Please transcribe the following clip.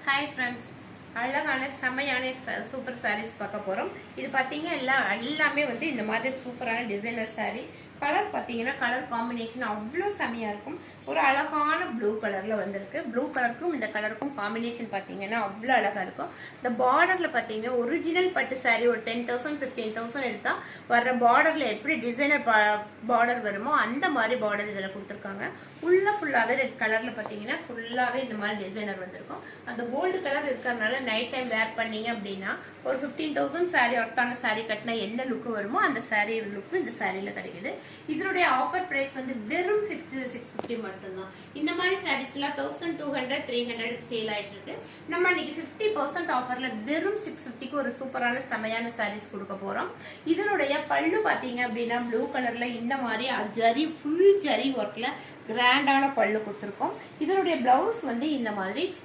Hi friends, அழகான செமையான super saris பார்க்க போகிறோம். இது பார்த்தீங்கன்னா எல்லாமே வந்து இந்த மாதிரி சூப்பரான டிசைனர் சாரீ. கலர் பார்த்தீங்கன்னா கலர் காம்பினேஷன் அவ்வளோ செமையாக இருக்கும். ஒரு அழகான ப்ளூ கலரில் வந்திருக்கு. ப்ளூ கலருக்கும் இந்த கலருக்கும் காம்பினேஷன் பார்த்தீங்கன்னா அவ்வளோ அழகாக இருக்கும். இந்த பார்டரில் பார்த்தீங்கன்னா ஒரிஜினல் பட்டு சாரீ ஒரு 10,000 15,000 எடுத்தால் வர்ற பார்டரில் எப்படி டிசைனர் பார்டர் வருமோ அந்த மாதிரி பார்டர் இதில் கொடுத்துருக்காங்க. ஃபுல்லாகவே ரெட் கலரில் பார்த்தீங்கன்னா ஃபுல்லாகவே இந்த மாதிரி டிசைனர் வந்திருக்கும். அந்த கோல்டு கலர் இருக்கிறதுனால நைட் டைம் வேர் பண்ணீங்க அப்படின்னா ஒரு 15,000 சாரீ ஒர்த்தான சாரீ கட்டினா என்ன லுக்கு வருமோ அந்த சாரீ லுக்கு இந்த சாரியில் கிடைக்குது. இதனுடைய ஆஃபர் பிரைஸ் வந்து வெறும் 650 மட்டும்தான். இந்த மாதிரி சாரீஸ்லாம் 1200 300 சேல் ஆயிட்டு இருக்கு. நம்ம இன்னைக்கு 50% ஆஃபர்ல வெறும் 650க்கு ஒரு சூப்பரான செமையான சாரீஸ் கொடுக்க போறோம். இதனுடைய பல்லு பாத்தீங்க அப்படின்னா ப்ளூ கலர்ல இந்த மாதிரி ஜரி ஃபுல் ஜரி ஒர்க்ல கிராண்டான பல்லு கொடுத்துருக்கோம். இதனுடைய பிளவுஸ் வந்து இந்த மாதிரி